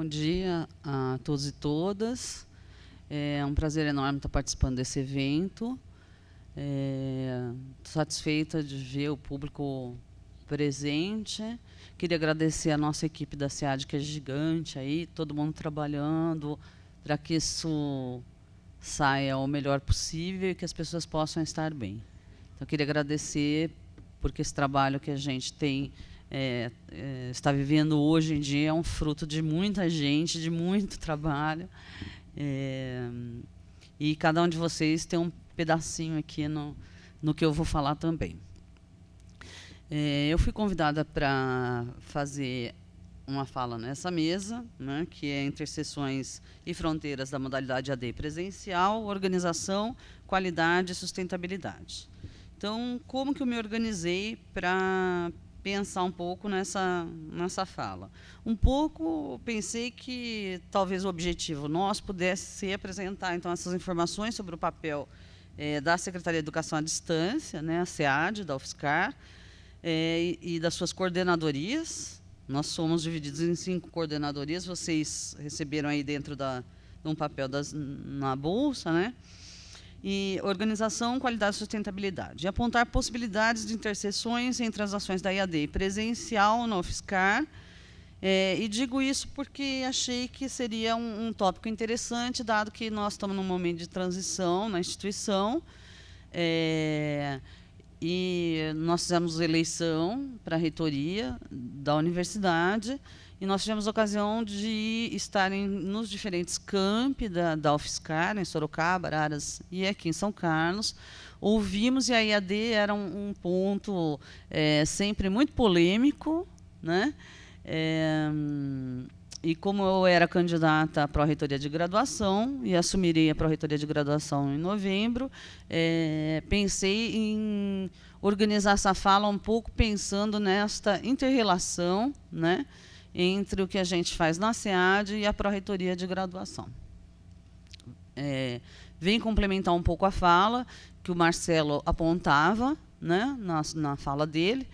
Bom dia a todos e todas. É um prazer enorme estar participando desse evento. Estou satisfeita de ver o público presente. Queria agradecer a nossa equipe da SEAD, que é gigante, aí, todo mundo trabalhando para que isso saia o melhor possível e que as pessoas possam estar bem. Então, queria agradecer porque esse trabalho que a gente tem está vivendo hoje em dia é um fruto de muita gente, de muito trabalho. E cada um de vocês tem um pedacinho aqui no que eu vou falar também. Eu fui convidada para fazer uma fala nessa mesa, né, que é Interseções e Fronteiras da Modalidade AD Presencial, Organização, Qualidade e Sustentabilidade. Então, como que eu me organizei para pensar um pouco nessa fala? Um pouco, pensei que talvez o objetivo nosso pudesse ser apresentar então essas informações sobre o papel da Secretaria de Educação à Distância, né, a SEAD, da UFSCar, e das suas coordenadorias. Nós somos divididos em 5 coordenadorias, vocês receberam aí dentro de um papel na bolsa, né? E organização, qualidade e sustentabilidade. E apontar possibilidades de interseções entre as ações da IAD presencial na UFSCar. E digo isso porque achei que seria um tópico interessante, dado que nós estamos num momento de transição na instituição. E nós fizemos eleição para a reitoria da universidade e nós tivemos a ocasião de estar nos diferentes campi da UFSCar, em Sorocaba, Araras e aqui em São Carlos. Ouvimos, e a IAD era um ponto sempre muito polêmico, né? E como eu era candidata à pró-reitoria de graduação e assumirei a pró-reitoria de graduação em novembro, pensei em organizar essa fala um pouco pensando nesta inter-relação, né, entre o que a gente faz na SEAD e a pró-reitoria de graduação. Vem complementar um pouco a fala que o Marcelo apontava, né, na fala dele,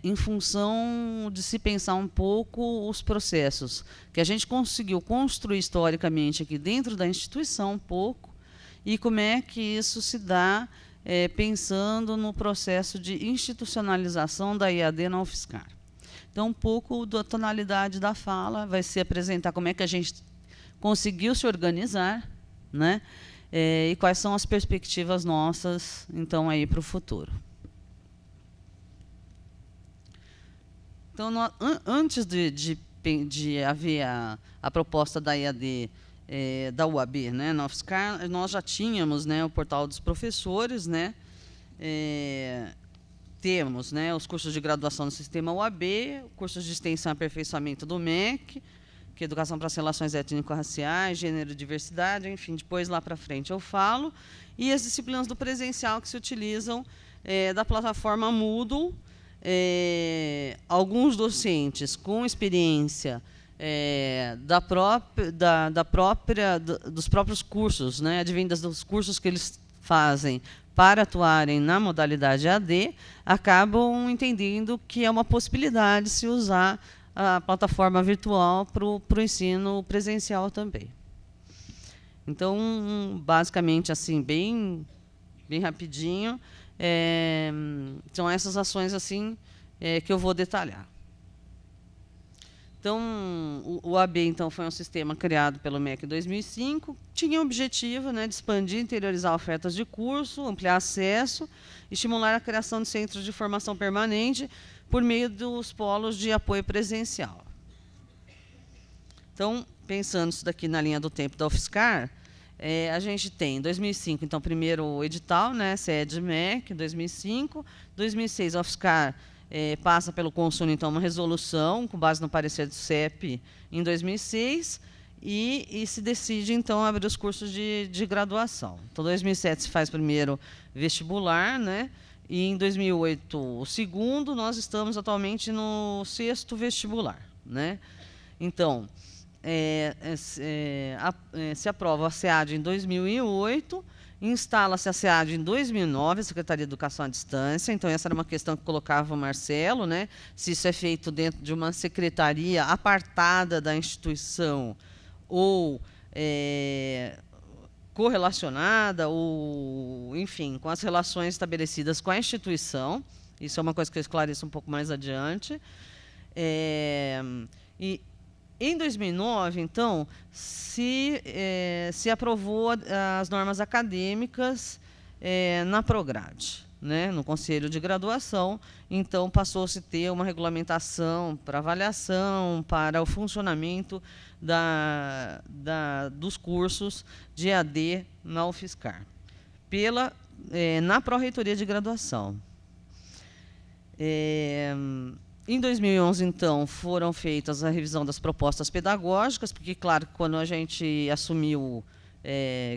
em função de se pensar um pouco os processos que a gente conseguiu construir historicamente aqui dentro da instituição um pouco, e como é que isso se dá pensando no processo de institucionalização da IAD na UFSCar. Então, um pouco da tonalidade da fala vai ser apresentar como é que a gente conseguiu se organizar, né, e quais são as perspectivas nossas, então, aí para o futuro. Então, antes de haver a proposta da IAD da UAB, né, na UFSCar, nós já tínhamos, né, o portal dos professores, né, temos, né, os cursos de graduação no sistema UAB, cursos de extensão e aperfeiçoamento do MEC, que é Educação para as Relações Étnico-Raciais, Gênero e Diversidade, enfim, depois lá para frente eu falo, e as disciplinas do presencial que se utilizam da plataforma Moodle. Alguns docentes com experiência dos próprios cursos, né, advindas dos cursos que eles fazem para atuarem na modalidade AD, acabam entendendo que é uma possibilidade se usar a plataforma virtual para o ensino presencial também. Então, basicamente, assim, bem rapidinho, são essas ações assim que eu vou detalhar. Então, o AB então, foi um sistema criado pelo MEC em 2005, tinha o objetivo, né, de expandir e interiorizar ofertas de curso, ampliar acesso, estimular a criação de centros de formação permanente por meio dos polos de apoio presencial. Então, pensando isso daqui na linha do tempo da UFSCar, a gente tem, em 2005, então, primeiro o edital, né, SEAD-MEC, 2005. 2006, a UFSCar passa pelo Consul, então, uma resolução, com base no parecer do CEP, em 2006, e se decide, então, abrir os cursos de graduação. Então, em 2007, se faz primeiro vestibular, né, e em 2008, o segundo. Nós estamos atualmente no 6º vestibular, né? Então, se aprova a SEAD em 2008 Instala-se a SEAD em 2009, a Secretaria de Educação à Distância. Então, essa era uma questão que colocava o Marcelo, né? Se isso é feito dentro de uma secretaria apartada da instituição ou correlacionada, ou, enfim, com as relações estabelecidas com a instituição. Isso é uma coisa que eu esclareço um pouco mais adiante. E em 2009, então, se aprovou as normas acadêmicas na Prograde, né, no Conselho de Graduação. Então, passou-se a ter uma regulamentação para avaliação, para o funcionamento dos cursos de EAD na UFSCar, na Pró-Reitoria de Graduação. Em 2011, então, foram feitas a revisão das propostas pedagógicas, porque, claro, quando a gente assumiu,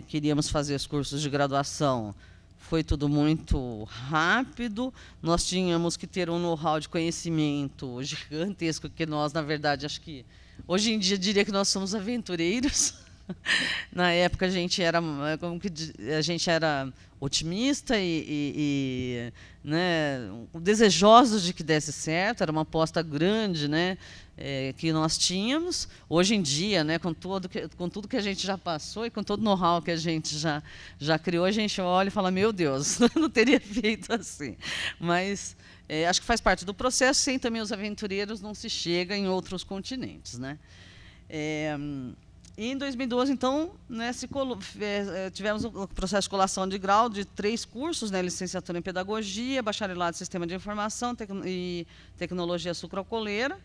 queríamos fazer os cursos de graduação, foi tudo muito rápido. Nós tínhamos que ter um know-how de conhecimento gigantesco, que nós, na verdade, acho que, hoje em dia, diria que nós somos aventureiros. Na época, a gente era otimista né, desejosos de que desse certo. Era uma aposta grande, né, que nós tínhamos. Hoje em dia, né, com tudo que a gente já passou e com todo o know-how que a gente já criou, a gente olha e fala, meu Deus, não teria feito assim. Mas acho que faz parte do processo. Sem também os aventureiros não se chega em outros continentes, né? E em 2012, então, né, tivemos o processo de colação de grau de 3 cursos, né, licenciatura em Pedagogia, bacharelado em Sistema de Informação e Tecnologia Sucroalcooleira,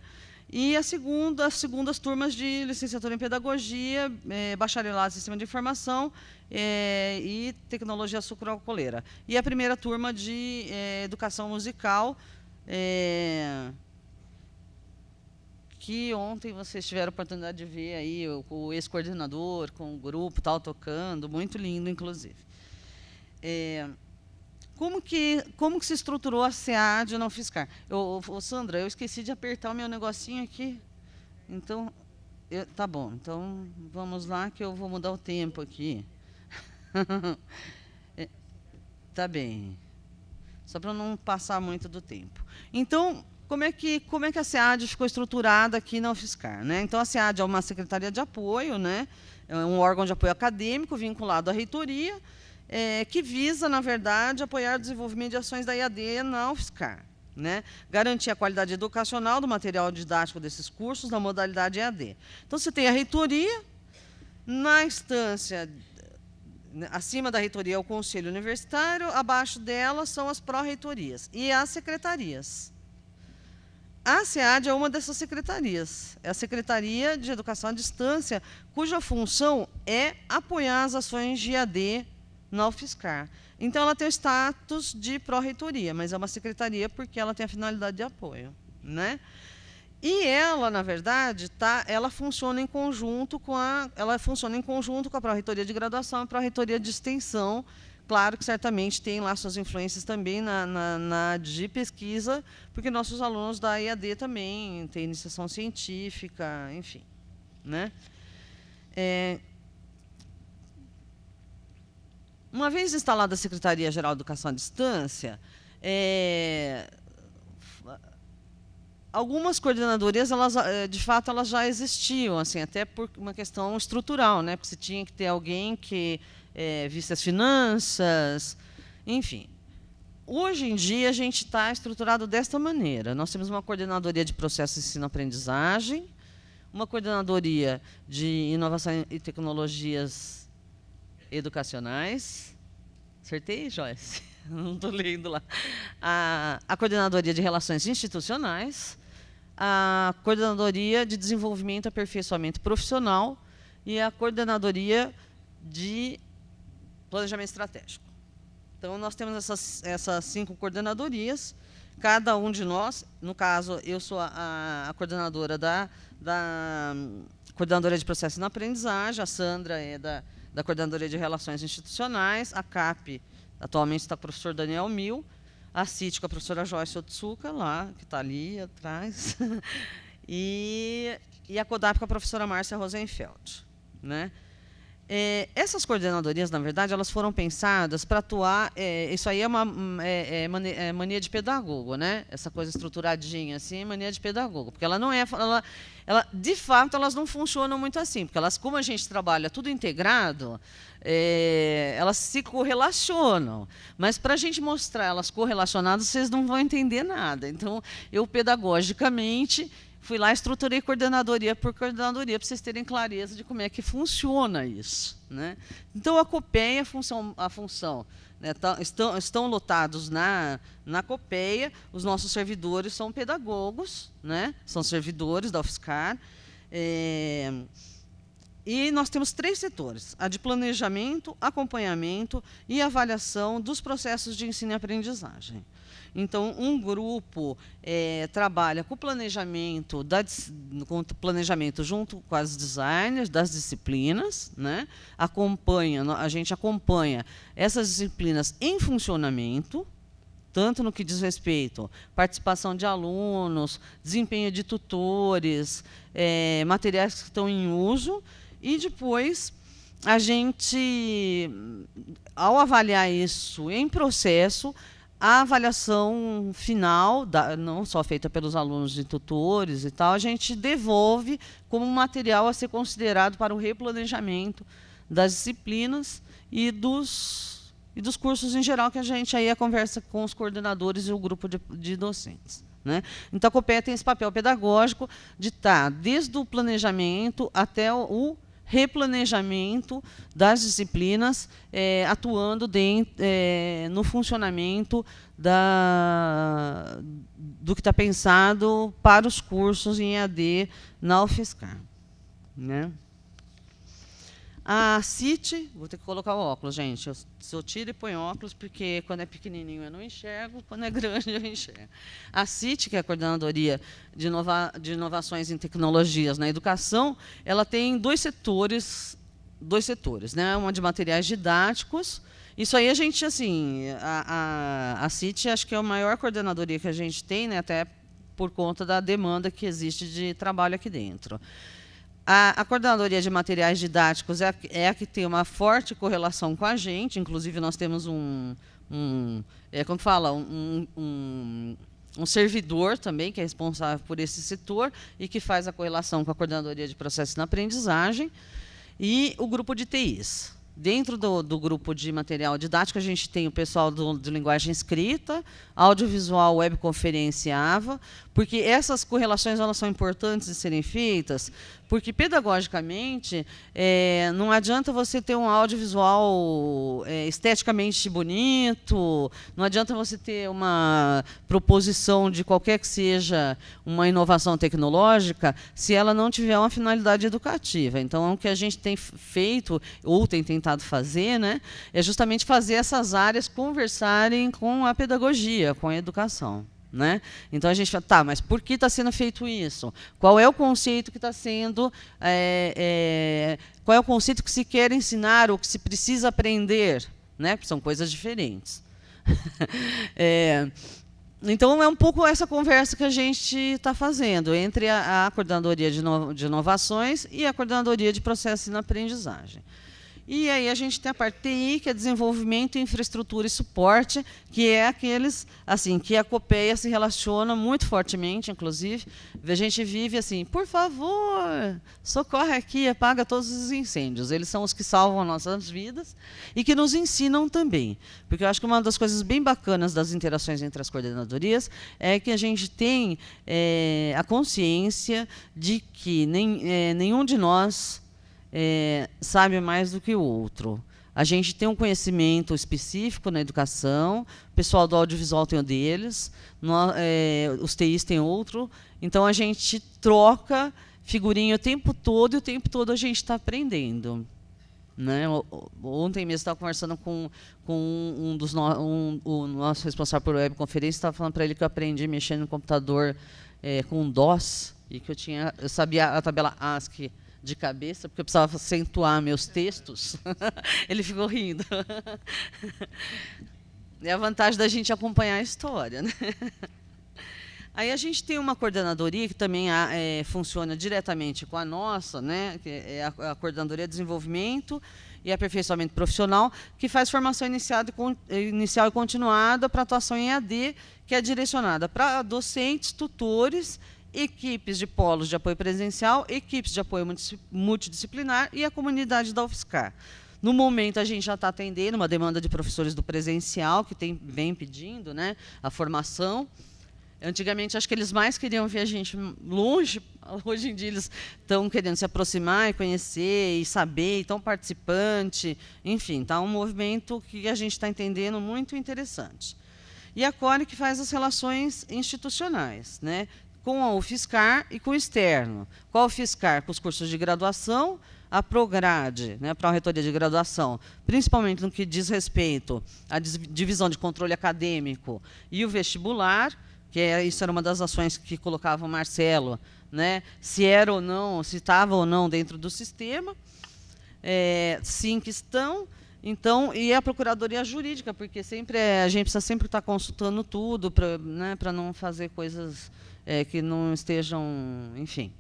e as segundas turmas de licenciatura em Pedagogia, bacharelado em Sistema de Informação e Tecnologia Sucroalcooleira. E a primeira turma de Educação Musical, que ontem vocês tiveram a oportunidade de ver aí o ex-coordenador com o grupo tal tocando, muito lindo, inclusive. Como que se estruturou a SEAD na UFSCar? Sandra, eu esqueci de apertar o meu negocinho aqui. Então, tá bom. Então, vamos lá que eu vou mudar o tempo aqui. Tá bem. Só para não passar muito do tempo. Então, como é que a SEAD ficou estruturada aqui na UFSCar, né? Então, a SEAD é uma secretaria de apoio, né? É um órgão de apoio acadêmico vinculado à reitoria, que visa, na verdade, apoiar o desenvolvimento de ações da EAD na UFSCar, né? Garantir a qualidade educacional do material didático desses cursos na modalidade EAD. Então, você tem a reitoria, na instância acima da reitoria é o Conselho Universitário, abaixo dela são as pró-reitorias e as secretarias. A SEAD é uma dessas secretarias. É a Secretaria de Educação à Distância, cuja função é apoiar as ações de EAD na UFSCar. Então, ela tem o status de pró-reitoria, mas é uma secretaria porque ela tem a finalidade de apoio, né? E ela, na verdade, ela funciona em conjunto com a Pró-Reitoria de Graduação e a Pró-Reitoria de Extensão. Claro que certamente tem lá suas influências também na de pesquisa, porque nossos alunos da EAD também têm iniciação científica, enfim, né? Uma vez instalada a Secretaria-Geral de Educação à Distância, algumas coordenadorias, de fato, elas já existiam, assim, até por uma questão estrutural, né? Porque você tinha que ter alguém que visse as finanças, enfim. Hoje em dia, a gente está estruturado desta maneira. Nós temos uma coordenadoria de processo de ensino-aprendizagem, uma coordenadoria de inovação e tecnologias educacionais. Acertei, Joyce? Não estou lendo lá. A coordenadoria de relações institucionais, a coordenadoria de desenvolvimento e aperfeiçoamento profissional e a coordenadoria de planejamento estratégico. Então, nós temos essas 5 coordenadorias. Cada um de nós, no caso, eu sou a coordenadora da coordenadora de processo na aprendizagem, a Sandra é da coordenadoria de relações institucionais, a CAP atualmente está com o professor Daniel Mil, a CIT com a professora Joyce Otsuka, lá, que está ali atrás, e a CODAP com a professora Márcia Rosenfeld, né? Essas coordenadorias, na verdade, elas foram pensadas para atuar. Isso aí é uma mania de pedagogo, né? Essa coisa estruturadinha assim, é mania de pedagogo, porque ela não é, de fato, elas não funcionam muito assim, porque elas, como a gente trabalha tudo integrado, elas se correlacionam. Mas para a gente mostrar elas correlacionadas, vocês não vão entender nada. Então, eu pedagogicamente fui lá e estruturei coordenadoria por coordenadoria, para vocês terem clareza de como é que funciona isso, né? Então, a COPEA, a função né, estão lotados na COPEA, os nossos servidores são pedagogos, né? São servidores da UFSCar, e nós temos 3 setores: a de planejamento, acompanhamento e avaliação dos processos de ensino e aprendizagem. Então, um grupo trabalha com o planejamento, junto com as designers das disciplinas, né? A gente acompanha essas disciplinas em funcionamento, tanto no que diz respeito à participação de alunos, desempenho de tutores, materiais que estão em uso, e depois a gente, ao avaliar isso em processo, a avaliação final, não só feita pelos alunos e tutores e tal, a gente devolve como material a ser considerado para o replanejamento das disciplinas e dos cursos em geral, que a gente aí conversa com os coordenadores e o grupo de docentes, né? Então, a COPEA tem esse papel pedagógico de estar desde o planejamento até o replanejamento das disciplinas, atuando no funcionamento do que está pensado para os cursos em EAD na UFSCar, né? A CIT, vou ter que colocar o óculos, gente. Eu tiro e ponho óculos, porque quando é pequenininho eu não enxergo, quando é grande eu enxergo. A CIT, que é a Coordenadoria de Inovações em Tecnologias na Educação, ela tem dois setores, né? Uma de materiais didáticos. Isso aí a gente, assim, a CIT acho que é a maior coordenadoria que a gente tem, né? Até por conta da demanda que existe de trabalho aqui dentro. A coordenadoria de materiais didáticos é a que tem uma forte correlação com a gente. Inclusive, nós temos um servidor também, que é responsável por esse setor e que faz a correlação com a coordenadoria de processos na aprendizagem. E o grupo de TIs. Dentro do grupo de material didático, a gente tem o pessoal de linguagem escrita, audiovisual, webconferência e AVA, porque essas correlações elas são importantes de serem feitas, porque, pedagogicamente, não adianta você ter um audiovisual esteticamente bonito, não adianta você ter uma proposição de qualquer que seja uma inovação tecnológica, se ela não tiver uma finalidade educativa. Então, o que a gente tem feito, ou tem tentado fazer, né, é justamente fazer essas áreas conversarem com a pedagogia, com a educação, né? Então, a gente fala, tá, mas por que está sendo feito isso? Qual é o conceito que está sendo... qual é o conceito que se quer ensinar ou que se precisa aprender? Né? Porque são coisas diferentes. Então, é um pouco essa conversa que a gente está fazendo entre a Coordenadoria de Inovações e a Coordenadoria de Processos na Aprendizagem. E aí a gente tem a parte TI, que é desenvolvimento, infraestrutura e suporte, que é aqueles, assim, que a COPEA se relaciona muito fortemente, inclusive. A gente vive assim, por favor, socorre aqui, apaga todos os incêndios. Eles são os que salvam nossas vidas e que nos ensinam também. Porque eu acho que uma das coisas bem bacanas das interações entre as coordenadorias é que a gente tem a consciência de que nenhum de nós sabe mais do que o outro. A gente tem um conhecimento específico na educação, o pessoal do audiovisual tem o deles, os TIs têm outro, então a gente troca figurinha o tempo todo, e o tempo todo a gente está aprendendo. Né? Ontem mesmo estava conversando com o nosso responsável por webconferência, estava falando para ele que eu aprendi a mexer no computador com DOS, e que eu sabia a tabela ASCII de cabeça, porque eu precisava acentuar meus textos. Ele ficou rindo. É a vantagem da gente acompanhar a história, né? Aí a gente tem uma coordenadoria que também funciona diretamente com a nossa, né, que é a Coordenadoria de Desenvolvimento e Aperfeiçoamento Profissional, que faz formação inicial e continuada para atuação em EAD, que é direcionada para docentes, tutores, equipes de polos de apoio presencial, equipes de apoio multidisciplinar e a comunidade da UFSCar. No momento, a gente já está atendendo uma demanda de professores do presencial, que vem pedindo, né, a formação. Antigamente, acho que eles mais queriam ver a gente longe. Hoje em dia, eles estão querendo se aproximar e conhecer, e saber, e estão participante. Enfim, está um movimento que a gente está entendendo muito interessante. E a CORE que faz as relações institucionais, né, com a UFSCar e com o externo. Com a UFSCar, com os cursos de graduação, a Prograde, né, para a reitoria de graduação, principalmente no que diz respeito à divisão de controle acadêmico e o vestibular, que isso era uma das ações que colocava o Marcelo, né, se era ou não, se estava ou não dentro do sistema. Sim que estão. Então, e a Procuradoria Jurídica, porque a gente precisa sempre estar consultando tudo para não fazer coisas que não estejam, enfim,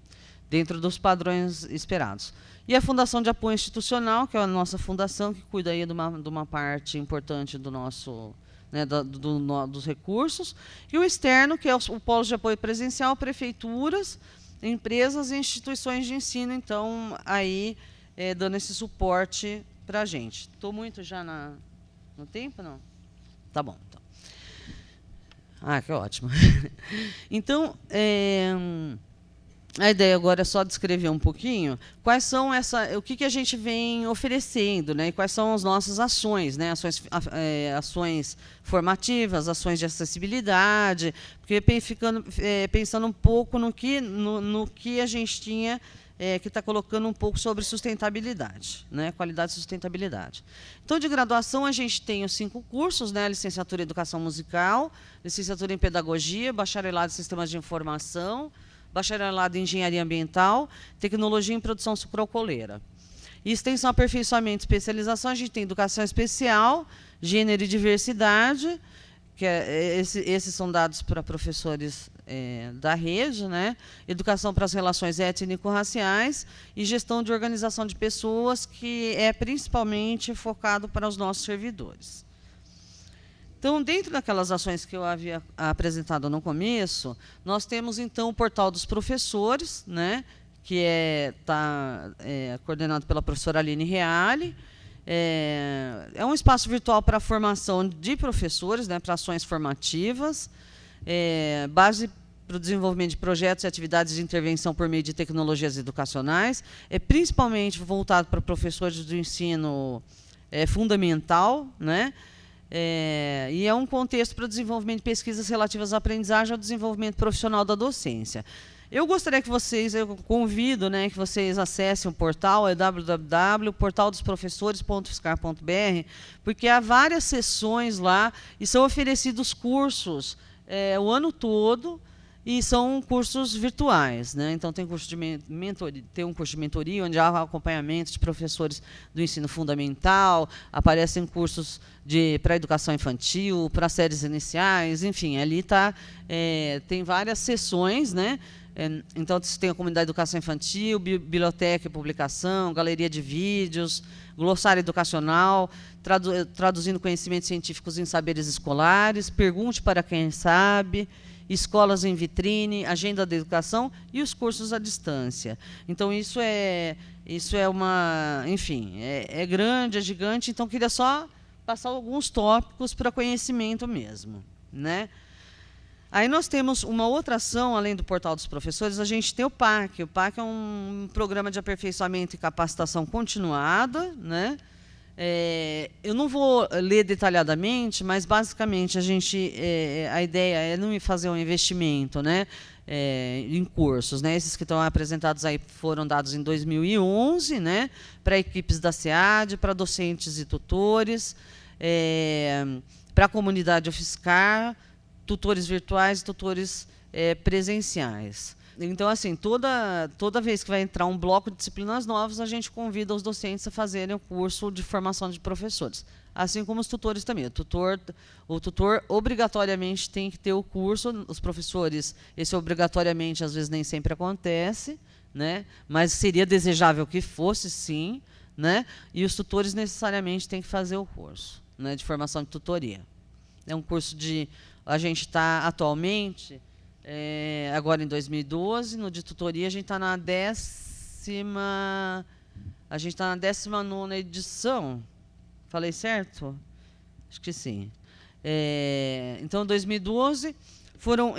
dentro dos padrões esperados. E a Fundação de Apoio Institucional, que é a nossa fundação, que cuida aí de uma parte importante do nosso, né, dos recursos, e o externo, que é o Polo de Apoio Presencial, prefeituras, empresas e instituições de ensino, então, aí, dando esse suporte para a gente. Estou muito já no tempo, não? Tá bom. Então. Que ótimo. Então, a ideia agora é só descrever um pouquinho quais são o que a gente vem oferecendo, né, e quais são as nossas ações, né, ações formativas, ações de acessibilidade, porque pensando um pouco no que a gente tinha, que está colocando um pouco sobre sustentabilidade, né, qualidade e sustentabilidade. Então, de graduação, a gente tem os 5 cursos, né, licenciatura em Educação Musical, licenciatura em Pedagogia, bacharelado em Sistemas de Informação, bacharelado em Engenharia Ambiental, Tecnologia em Produção Sucroalcooleira. E extensão, aperfeiçoamento e especialização, a gente tem Educação Especial, Gênero e Diversidade, que esses são dados para professores da rede, né? Educação para as relações étnico-raciais e Gestão de Organização de Pessoas, que é principalmente focado para os nossos servidores. Então, dentro daquelas ações que eu havia apresentado no começo, nós temos, então, o Portal dos Professores, né, que está coordenado pela professora Aline Reale. É um espaço virtual para a formação de professores, né, para ações formativas, base para o desenvolvimento de projetos e atividades de intervenção por meio de tecnologias educacionais, principalmente voltado para professores do ensino fundamental, né? E é um contexto para o desenvolvimento de pesquisas relativas à aprendizagem e ao desenvolvimento profissional da docência. Eu gostaria que eu convido, né, que vocês acessem o portal, é www.portaldosprofessores.ufscar.br, porque há várias sessões lá e são oferecidos cursos o ano todo, e são cursos virtuais, né? Então, tem um curso de mentoria, onde há acompanhamento de professores do ensino fundamental, aparecem cursos para educação infantil, para séries iniciais, enfim, ali tem várias sessões, né? Então, tem a comunidade de educação infantil, biblioteca e publicação, galeria de vídeos, glossário educacional, traduzindo conhecimentos científicos em saberes escolares, pergunte para quem sabe, escolas em vitrine, agenda da educação e os cursos à distância. Então, isso é uma... Enfim, é grande, é gigante, então queria só passar alguns tópicos para conhecimento mesmo, né? Aí nós temos uma outra ação, além do Portal dos Professores, a gente tem o PAC. O PAC é um programa de aperfeiçoamento e capacitação continuada, né? Eu não vou ler detalhadamente, mas, basicamente, a ideia é não fazer um investimento, né, em cursos. Né? Esses que estão apresentados aí foram dados em 2011, né, para equipes da SEAD, para docentes e tutores, para a comunidade UFSCar, tutores virtuais e tutores presenciais. Então, assim, toda vez que vai entrar um bloco de disciplinas novas, a gente convida os docentes a fazerem o curso de formação de professores. assim como os tutores também. O tutor obrigatoriamente tem que ter o curso, os professores, esse obrigatoriamente às vezes nem sempre acontece, né? Mas seria desejável que fosse, sim, né? E os tutores necessariamente têm que fazer o curso, né, de formação de tutoria. É um curso de... A gente está atualmente, agora em 2012, no de tutoria, a gente está na 19ª edição. Falei certo? Acho que sim. Então, em 2012, foram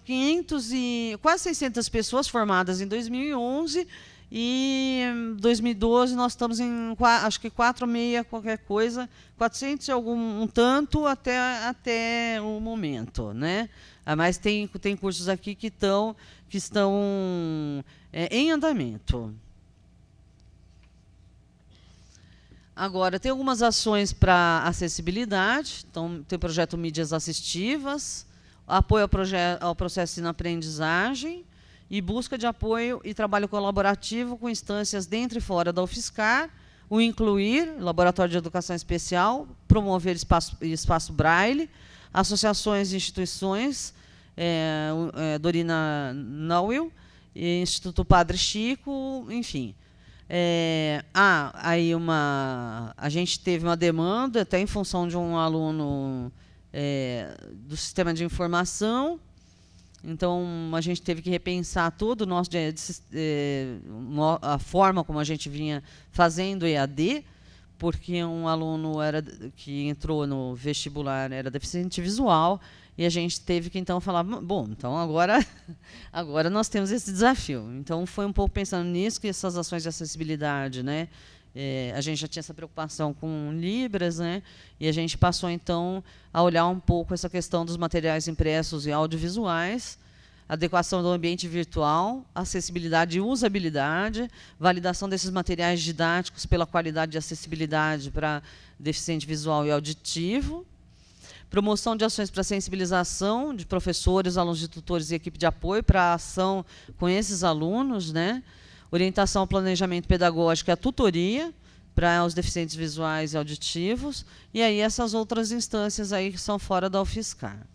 500 e quase 600 pessoas formadas em 2011, e em 2012 nós estamos em, acho que 4,6 qualquer coisa, 400 e algum tanto até o momento, né? Mas tem cursos aqui que estão em andamento. Agora, tem algumas ações para acessibilidade. Então, tem o projeto Mídias Assistivas, apoio ao processo de ensino-aprendizagem e busca de apoio e trabalho colaborativo com instâncias dentro e fora da UFSCar, o Incluir, Laboratório de Educação Especial, promover espaço Braille, associações e instituições, Dorina Nauil, Instituto Padre Chico, enfim. A gente teve uma demanda, até em função de um aluno do sistema de informação. Então, a gente teve que repensar tudo, a forma como a gente vinha fazendo EAD, porque um aluno que entrou no vestibular era deficiente visual, e a gente teve que, então, falar, bom, então agora nós temos esse desafio. Então, foi um pouco pensando nisso, que essas ações de acessibilidade, né, a gente já tinha essa preocupação com Libras, né, e a gente passou, então, a olhar um pouco essa questão dos materiais impressos e audiovisuais, adequação do ambiente virtual, acessibilidade e usabilidade, validação desses materiais didáticos pela qualidade de acessibilidade para deficiente visual e auditivo, promoção de ações para sensibilização de professores, alunos de tutores e equipe de apoio para a ação com esses alunos, né? Orientação ao planejamento pedagógico e a tutoria para os deficientes visuais e auditivos, e aí essas outras instâncias aí que são fora da UFSCar,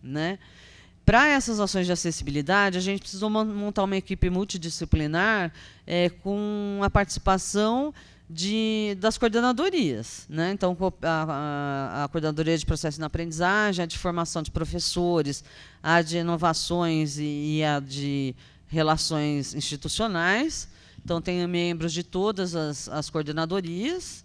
né? Para essas ações de acessibilidade, a gente precisou montar uma equipe multidisciplinar com a participação das coordenadorias, né? Então, a coordenadoria de processo na aprendizagem, a de formação de professores, a de inovações e a de relações institucionais. Então, tem membros de todas as coordenadorias.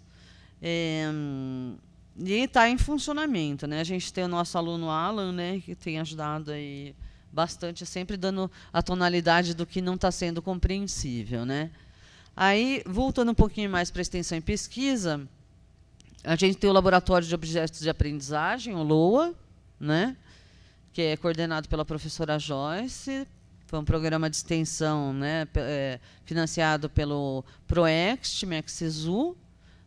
E está em funcionamento, né? A gente tem o nosso aluno Alan, né, que tem ajudado aí bastante, sempre dando a tonalidade do que não está sendo compreensível, né? Aí, voltando um pouquinho mais para a extensão e pesquisa, a gente tem o Laboratório de Objetos de Aprendizagem, o LOA, né, que é coordenado pela professora Joyce. Foi um programa de extensão, né, financiado pelo PROEXT, MEC-SISU,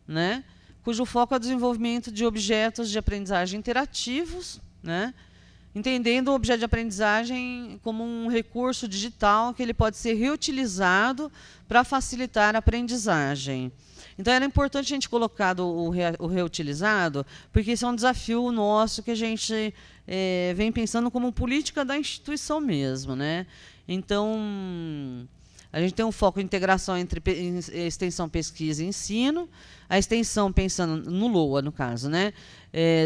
né, cujo foco é o desenvolvimento de objetos de aprendizagem interativos, né, entendendo o objeto de aprendizagem como um recurso digital que ele pode ser reutilizado para facilitar a aprendizagem. Então, era importante a gente colocar o reutilizado, porque isso é um desafio nosso que a gente vem pensando como política da instituição mesmo, né? Então, a gente tem um foco em integração entre extensão, pesquisa e ensino. A extensão, pensando no LOA, no caso, né?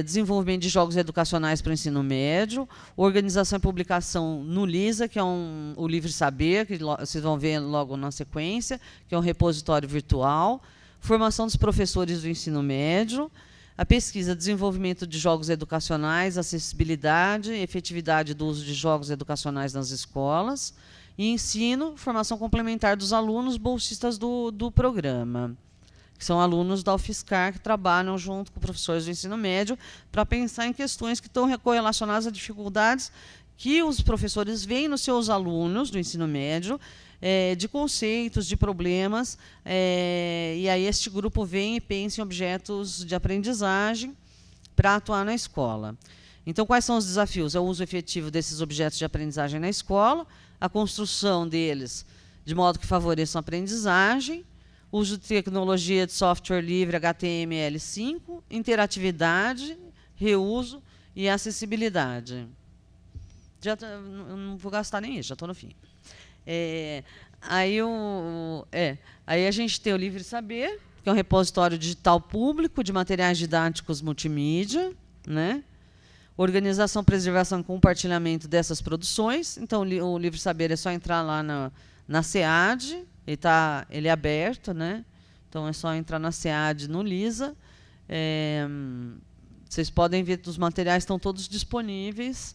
Desenvolvimento de jogos educacionais para o ensino médio, organização e publicação no LISA, que é o Livre Saber, que vocês vão ver logo na sequência, que é um repositório virtual, formação dos professores do ensino médio, a pesquisa, desenvolvimento de jogos educacionais, acessibilidade, efetividade do uso de jogos educacionais nas escolas, e ensino, formação complementar dos alunos bolsistas do programa, que são alunos da UFSCar que trabalham junto com professores do ensino médio para pensar em questões que estão correlacionadas a dificuldades que os professores veem nos seus alunos do ensino médio, de conceitos, de problemas, e aí este grupo vem e pensa em objetos de aprendizagem para atuar na escola. Então, quais são os desafios? É o uso efetivo desses objetos de aprendizagem na escola, a construção deles de modo que favoreçam a aprendizagem, uso de tecnologia de software livre HTML5, interatividade, reuso e acessibilidade. Não vou gastar nem isso, já estou no fim. Aí a gente tem o Livre Saber, que é um repositório digital público de materiais didáticos multimídia, né? Organização, preservação e compartilhamento dessas produções. Então, o Livre Saber é só entrar lá na SEAD, ele é aberto, né? Então, é só entrar na SEAD, no LISA. Vocês podem ver que os materiais estão todos disponíveis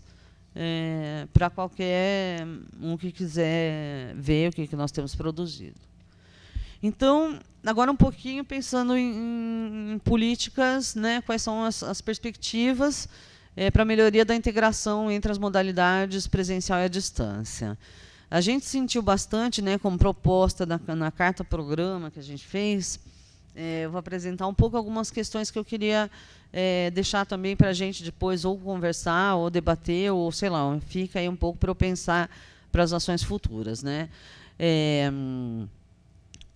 para qualquer um que quiser ver o que nós temos produzido. Então, agora um pouquinho pensando em políticas, né? Quais são as perspectivas para a melhoria da integração entre as modalidades presencial e à distância. A gente sentiu bastante, né, como proposta na carta-programa que a gente fez. Eu vou apresentar um pouco algumas questões que eu queria deixar também para a gente depois ou conversar, ou debater, ou sei lá, fica aí um pouco para eu pensar para as ações futuras, né?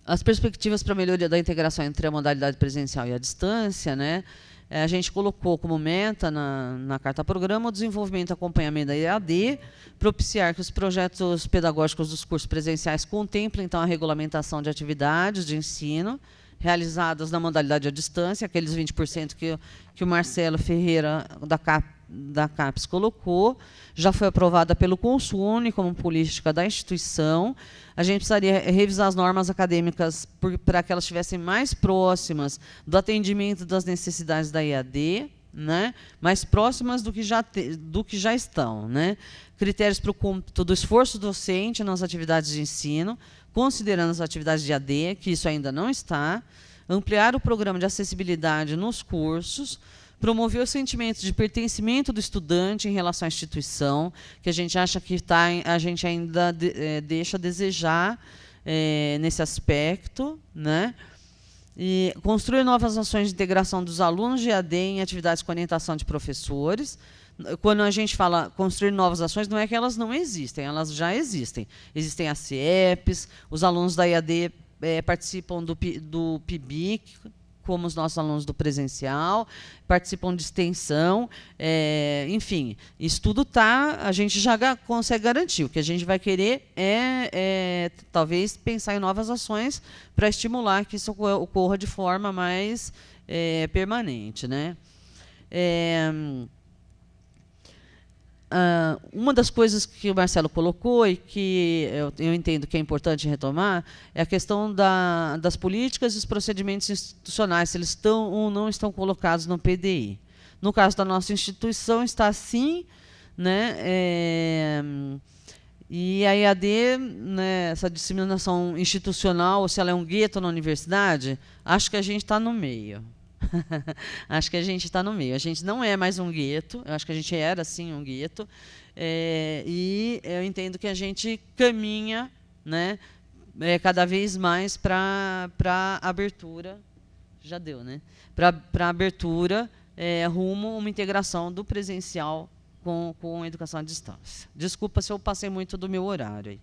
As perspectivas para a melhoria da integração entre a modalidade presencial e a distância, né? A gente colocou como meta na carta-programa o desenvolvimento e acompanhamento da EAD, propiciar que os projetos pedagógicos dos cursos presenciais contemplem, então, a regulamentação de atividades de ensino realizadas na modalidade à distância, aqueles 20% que o Marcelo Ferreira, da CAPES, colocou. Já foi aprovada pelo Consune como política da instituição. A gente precisaria revisar as normas acadêmicas para que elas estivessem mais próximas do atendimento das necessidades da EAD, né? Mais próximas do que já estão, né? Critérios para o cômputo do esforço docente nas atividades de ensino, considerando as atividades de AD, que isso ainda não está, ampliar o programa de acessibilidade nos cursos, promover o sentimento de pertencimento do estudante em relação à instituição, que a gente acha que a gente ainda deixa a desejar nesse aspecto, né? E construir novas ações de integração dos alunos de AD em atividades com orientação de professores. Quando a gente fala construir novas ações, não é que elas não existem, elas já existem. Existem as CIEPs, os alunos da EAD participam do PIBIC, como os nossos alunos do presencial, participam de extensão, enfim, isso tudo a gente já consegue garantir. O que a gente vai querer talvez, pensar em novas ações para estimular que isso ocorra de forma mais permanente, né? Uma das coisas que o Marcelo colocou e que eu entendo que é importante retomar é a questão das políticas e os procedimentos institucionais, se eles estão ou não estão colocados no PDI. No caso da nossa instituição, está sim, né? E a EAD, né, essa disseminação institucional, se ela é um gueto na universidade, acho que a gente está no meio. Acho que a gente está no meio. A gente não é mais um gueto, eu acho que a gente era, sim, um gueto, e eu entendo que a gente caminha, né, cada vez mais para a abertura, já deu, né, para a abertura rumo a uma integração do presencial com a educação à distância. Desculpa se eu passei muito do meu horário aí.